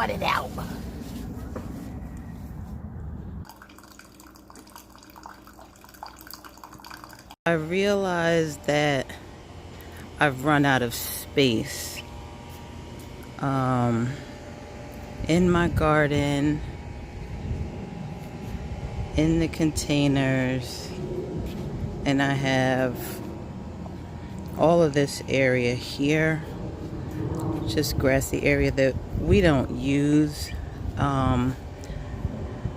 cut it out. I realized that I've run out of space in my garden, in the containers, and I have all of this area here, just grassy area that we don't use.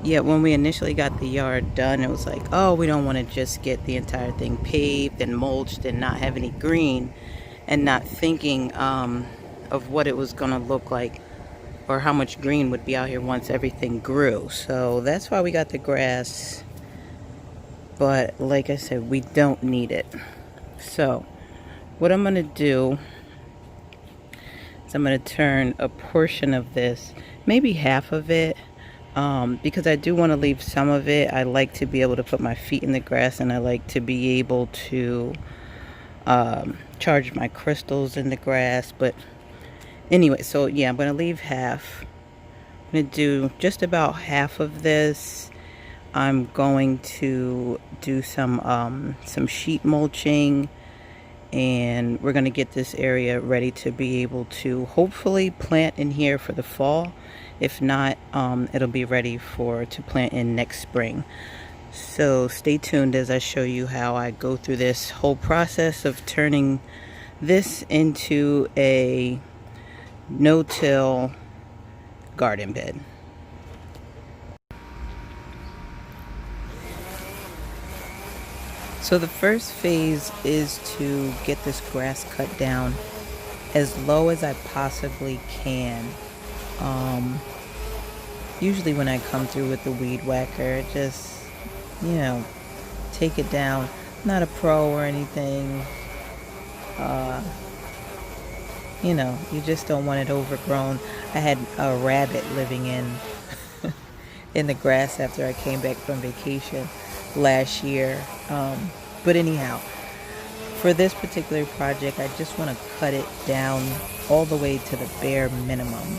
Yet when we initially got the yard done, it was like, oh, we don't want to just get the entire thing paved and mulched and not have any green, and not thinking of what it was going to look like or how much green would be out here once everything grew. So that's why we got the grass. But like I said, we don't need it. So what I'm going to do is I'm going to turn a portion of this, maybe half of it, because I do want to leave some of it. I like to be able to put my feet in the grass, and I like to be able to charge my crystals in the grass. But anyway, so yeah, I'm going to leave half. I'm going to do just about half of this. I'm going to do some sheet mulching, and we're going to get this area ready to be able to hopefully plant in here for the fall. If not, it'll be ready to plant in next spring. So stay tuned as I show you how I go through this whole process of turning this into a no-till garden bed. So the first phase is to get this grass cut down as low as I possibly can. Usually when I come through with the weed whacker, just, take it down. I'm not a pro or anything. You just don't want it overgrown. I had a rabbit living in the grass after I came back from vacation last year. But anyhow, for this particular project, I just want to cut it down all the way to the bare minimum.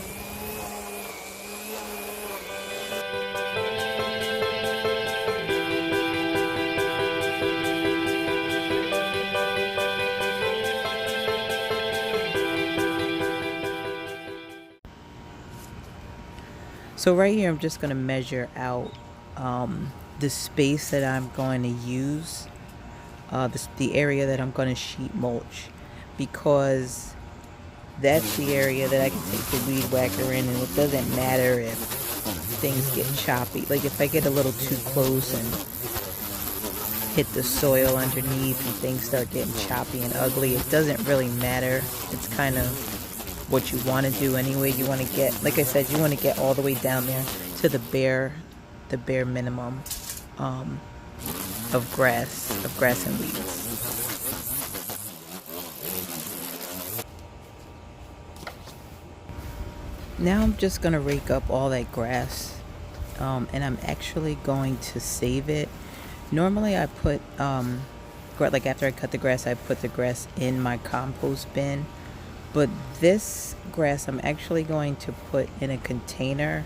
So right here, I'm just going to measure out the space that I'm going to use, the area that I'm going to sheet mulch, because that's the area that I can take the weed whacker in, and it doesn't matter if things get choppy. Like if I get a little too close and hit the soil underneath and things start getting choppy and ugly, it doesn't really matter. It's kind of what you want to do anyway. You want to get, like I said, you want to get all the way down there to the bare minimum of grass and weeds. Now I'm just going to rake up all that grass, and I'm actually going to save it. Normally I put, like after I cut the grass, I put the grass in my compost bin. But this grass I'm actually going to put in a container,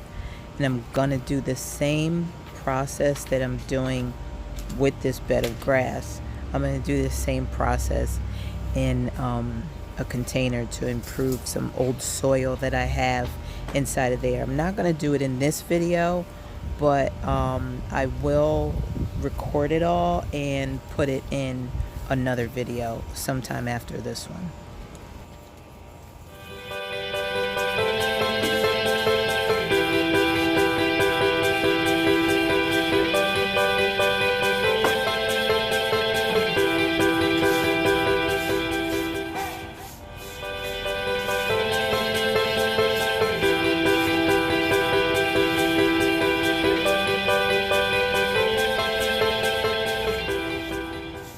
and I'm going to do the same process that I'm doing with this bed of grass. I'm going to do the same process in a container to improve some old soil that I have inside of there. I'm not going to do it in this video, but I will record it all and put it in another video sometime after this one.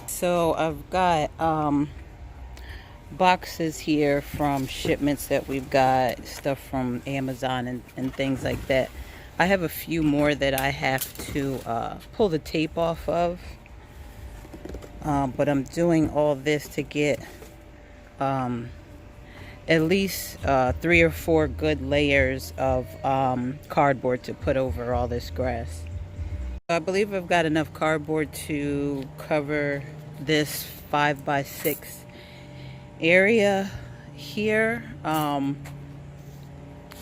So I've got boxes here from shipments that we've got, stuff from Amazon and things like that. I have a few more that I have to pull the tape off of, but I'm doing all this to get at least 3 or 4 good layers of cardboard to put over all this grass. I believe I've got enough cardboard to cover this 5x6 area here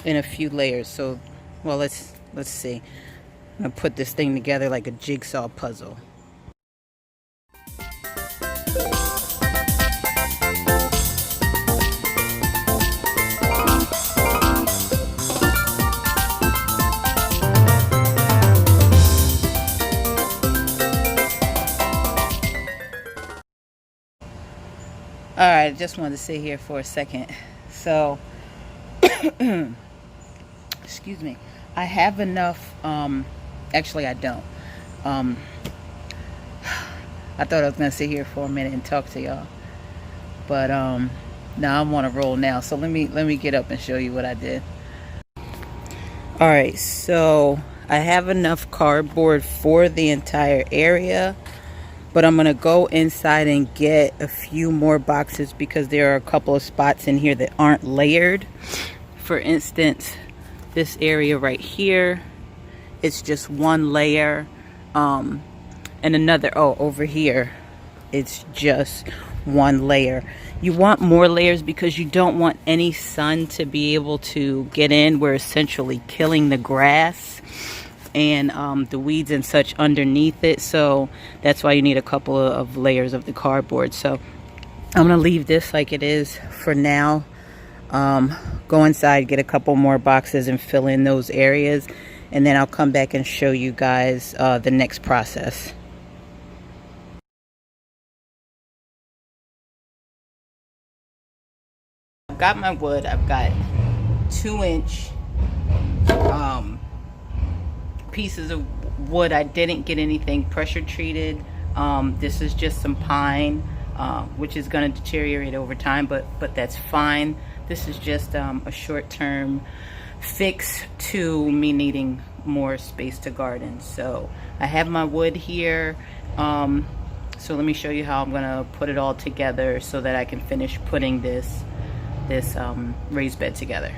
in a few layers. So, well, let's see. I'm gonna put this thing together like a jigsaw puzzle. All right, I just wanted to sit here for a second. So, excuse me. I have enough. Actually, I don't. I thought I was gonna sit here for a minute and talk to y'all, but now I'm on a roll now. So let me get up and show you what I did. All right, so I have enough cardboard for the entire area. But I'm going to go inside and get a few more boxes because there are a couple of spots in here that aren't layered. For instance, this area right here, it's just one layer. And another, over here, it's just one layer. You want more layers because you don't want any sun to be able to get in. We're essentially killing the grass and the weeds and such underneath it, so that's why you need a couple of layers of the cardboard. So I'm gonna leave this like it is for now. Go inside, get a couple more boxes and fill in those areas, and then I'll come back and show you guys the next process. I've got my wood. I've got 2-inch pieces of wood. I didn't get anything pressure treated. This is just some pine, which is going to deteriorate over time, but that's fine. This is just a short-term fix to me needing more space to garden. So I have my wood here. So let me show you how I'm gonna put it all together so that I can finish putting this raised bed together.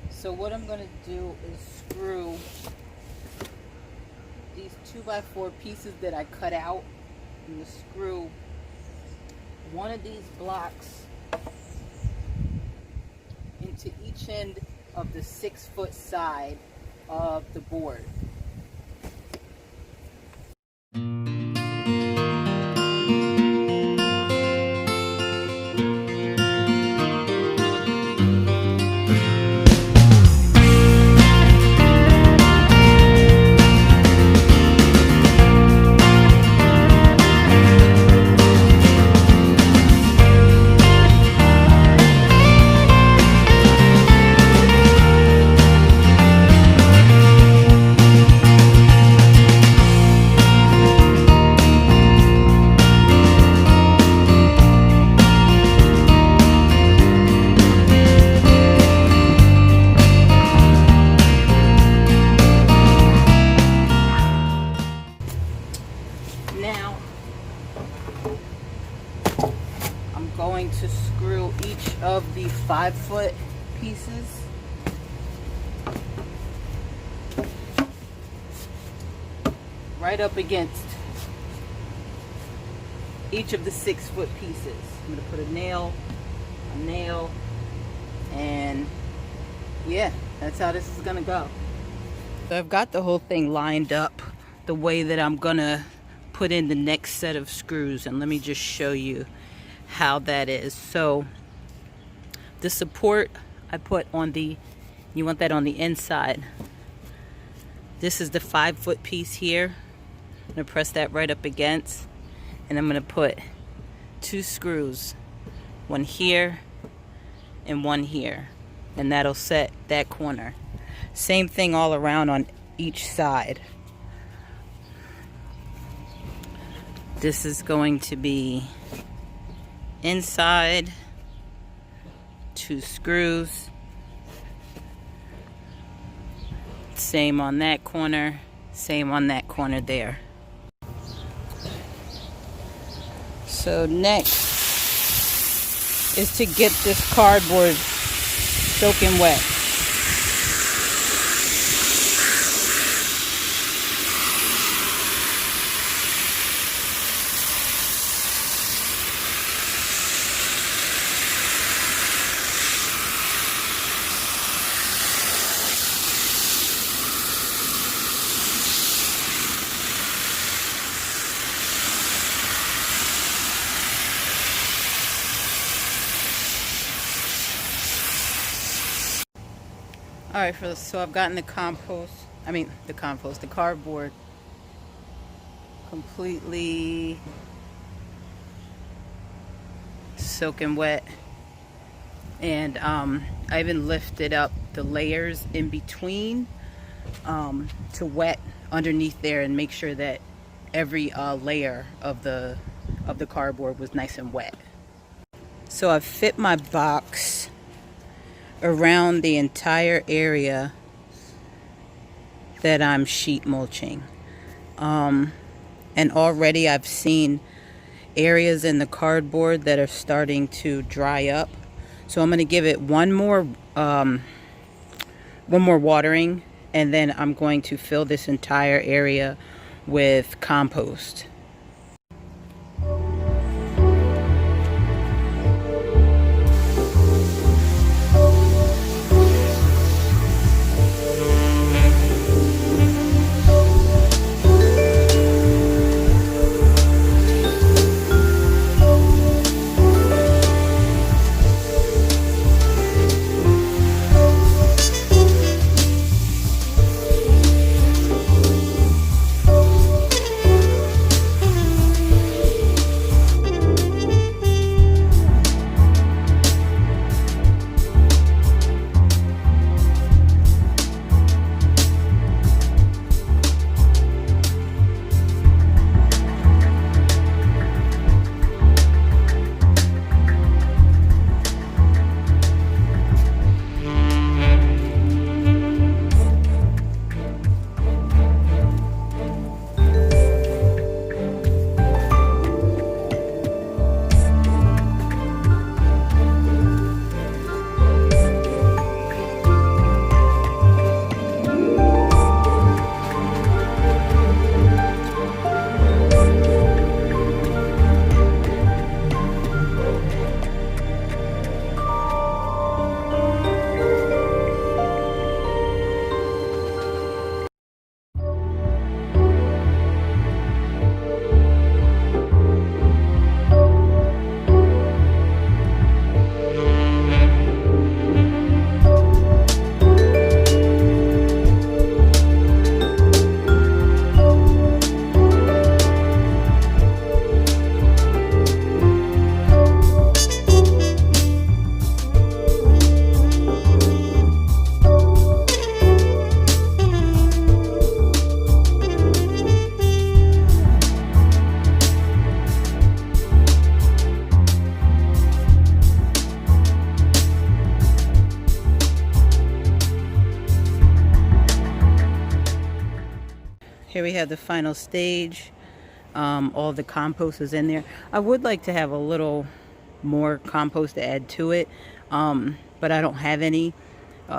So what I'm going to do is screw these 2x4 pieces that I cut out. I'm going to screw one of these blocks into each end of the 6-foot side of the board. Now, I'm going to screw each of the 5-foot pieces right up against each of the 6-foot pieces. I'm going to put a nail, and yeah, that's how this is going to go. So I've got the whole thing lined up the way that I'm going to put in the next set of screws, and let me just show you how that is. So the support I put on you want that on the inside. This is the 5-foot piece here. I'm gonna press that right up against, and I'm gonna put 2 screws, one here and one here, and that'll set that corner. Same thing all around on each side. This is going to be inside, 2 screws, same on that corner, same on that corner there. So next is to get this cardboard soaking wet. All right, so I've gotten the cardboard completely soaking wet. And I even lifted up the layers in between to wet underneath there and make sure that every layer of the cardboard was nice and wet. So I've fit my box around the entire area that I'm sheet mulching. And already I've seen areas in the cardboard that are starting to dry up. So I'm going to give it one more watering, and then I'm going to fill this entire area with compost. Here we have the final stage. All the compost is in there. I would like to have a little more compost to add to it, but I don't have any.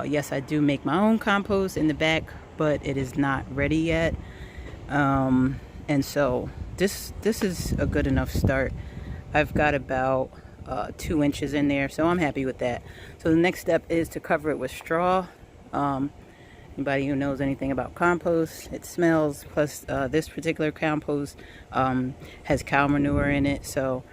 Yes, I do make my own compost in the back, but it is not ready yet. And so this is a good enough start. I've got about 2 inches in there, so I'm happy with that. So the next step is to cover it with straw. Anybody who knows anything about compost, it smells. Plus, this particular compost has cow manure in it, so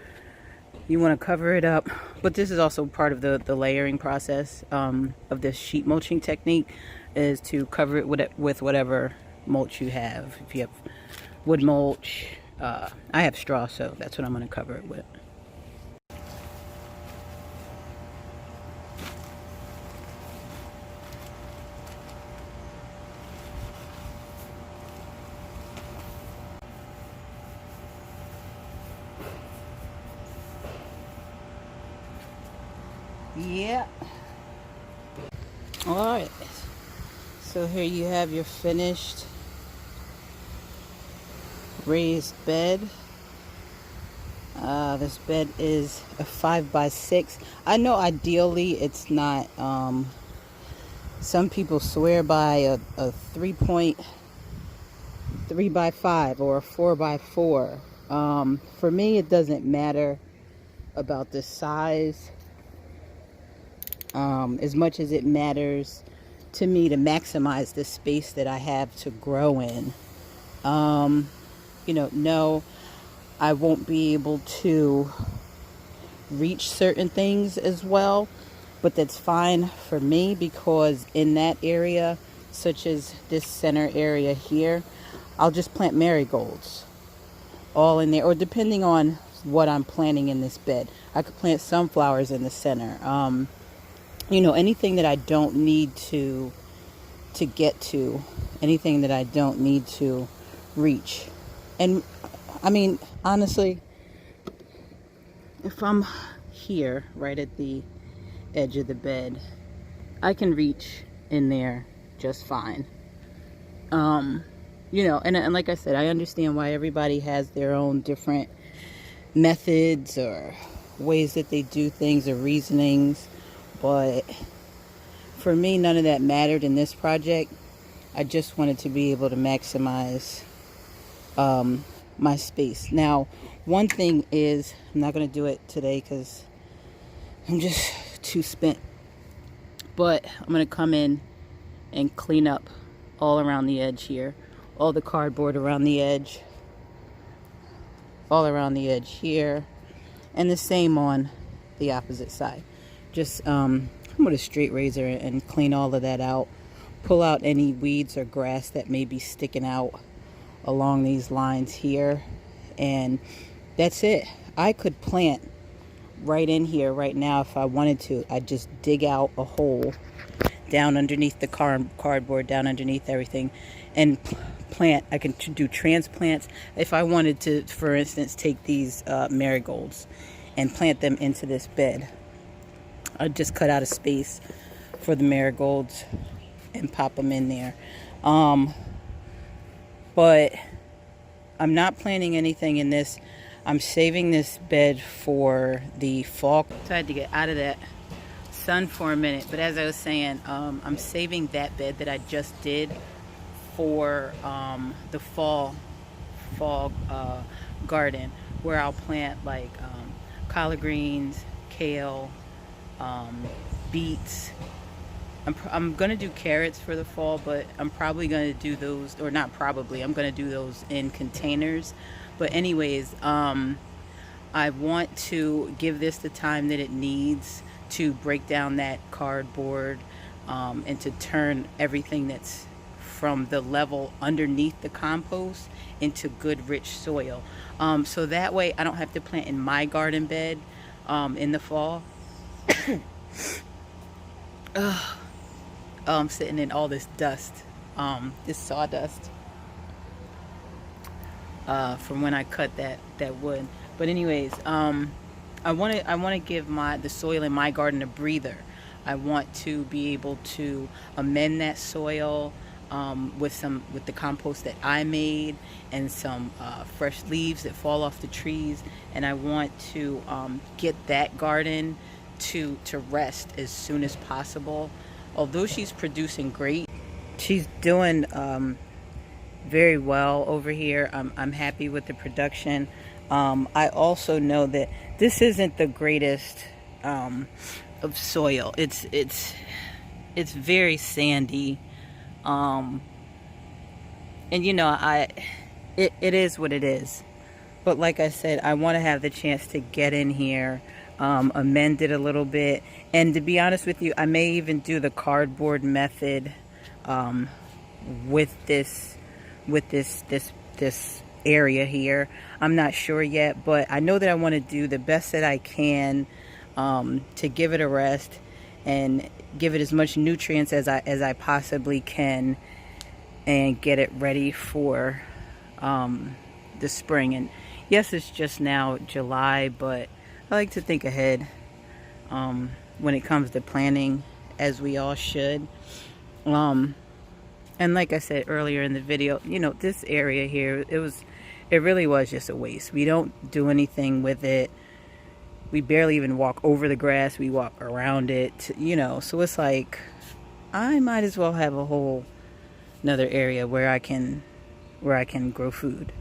you want to cover it up. But this is also part of the layering process of this sheet mulching technique, is to cover it with whatever mulch you have. If you have wood mulch, I have straw, so that's what I'm going to cover it with. Yeah. All right. So here you have your finished raised bed. This bed is a 5x6. I know ideally it's not. Some people swear by a 3.3x5 or a 4x4. For me, it doesn't matter about the size as much as it matters to me to maximize the space that I have to grow in. No, I won't be able to reach certain things as well, but that's fine for me because in that area, such as this center area here, I'll just plant marigolds all in there, or depending on what I'm planting in this bed, I could plant sunflowers in the center. Anything that I don't need to get to, anything that I don't need to reach. And I mean, honestly, if I'm here right at the edge of the bed, I can reach in there just fine. And like I said, I understand why everybody has their own different methods or ways that they do things or reasonings, but for me, none of that mattered in this project. I just wanted to be able to maximize my space. Now, one thing is, I'm not going to do it today because I'm just too spent, but I'm going to come in and clean up all around the edge here, all the cardboard around the edge, all around the edge here, and the same on the opposite side. Just with a straight razor and clean all of that out, pull out any weeds or grass that may be sticking out along these lines here, and that's it. I could plant right in here right now if I wanted to. I'd just dig out a hole down underneath the cardboard, down underneath everything, and plant. I can do transplants if I wanted to, for instance, take these marigolds and plant them into this bed. I'd just cut out a space for the marigolds and pop them in there. But I'm not planting anything in this. I'm saving this bed for the fall. So I had to get out of that sun for a minute. But as I was saying, I'm saving that bed that I just did for the fall garden, where I'll plant like collard greens, kale, beets. I'm gonna do carrots for the fall, but I'm probably gonna do those, or not probably, I'm gonna do those in containers. But anyways, I want to give this the time that it needs to break down that cardboard and to turn everything that's from the level underneath the compost into good rich soil, so that way I don't have to plant in my garden bed in the fall. I'm sitting in all this dust, this sawdust from when I cut that wood. But anyways, I want to give the soil in my garden a breather. I want to be able to amend that soil with the compost that I made and some fresh leaves that fall off the trees, and I want to get that garden to rest as soon as possible. Although she's producing great, she's doing very well over here. I'm happy with the production. I also know that this isn't the greatest of soil. It's very sandy, and it is what it is. But like I said, I want to have the chance to get in here, amend it a little bit, and to be honest with you, I may even do the cardboard method with this area here. I'm not sure yet, but I know that I want to do the best that I can to give it a rest and give it as much nutrients as I possibly can, and get it ready for the spring. And yes, it's just now July, but I like to think ahead. when it comes to planting, as we all should. And like I said earlier in the video, you know, this area here, it really was just a waste. We don't do anything with it. We barely even walk over the grass. We walk around it, you know. So it's like, I might as well have a whole another area where I can grow food.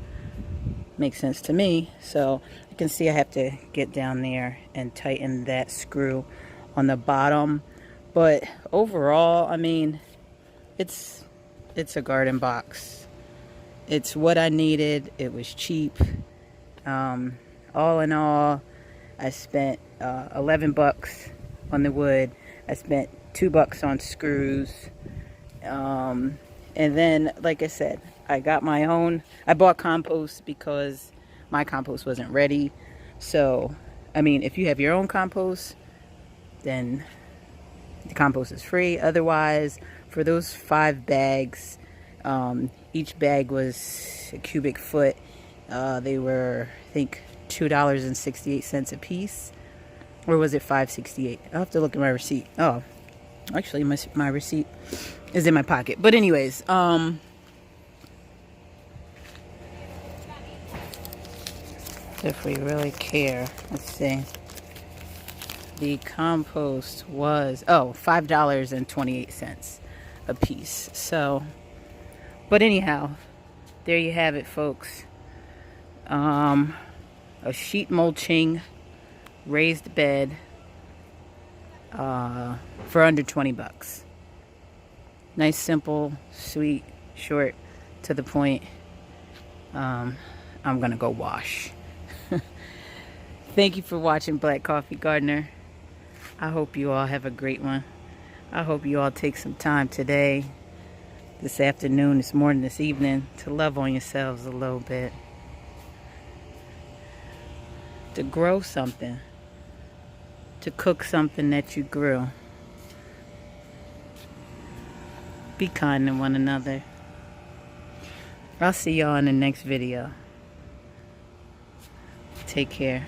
Makes sense to me. So you can see I have to get down there and tighten that screw on the bottom. But overall, I mean, it's a garden box. It's what I needed. It was cheap. All in all, I spent 11 bucks on the wood. I spent $2 on screws. And then, like I said, I got my own. I bought compost because my compost wasn't ready. So, I mean, if you have your own compost, then the compost is free. Otherwise, for those 5 bags, each bag was a cubic foot. They were, I think, $2.68 a piece. Or was it $5.68? I'll have to look at my receipt. Oh, actually, my receipt is in my pocket. But anyways, if we really care, let's see. The compost was, $5.28 a piece. So, but anyhow, there you have it, folks. A sheet mulching raised bed for under 20 bucks. Nice, simple, sweet, short, to the point. I'm gonna go wash. Thank you for watching Black Coffee Gardener. I hope you all have a great one. I hope you all take some time today, this afternoon, this morning, this evening, to love on yourselves a little bit. To grow something. To cook something that you grew. Be kind to one another. I'll see y'all in the next video. Take care.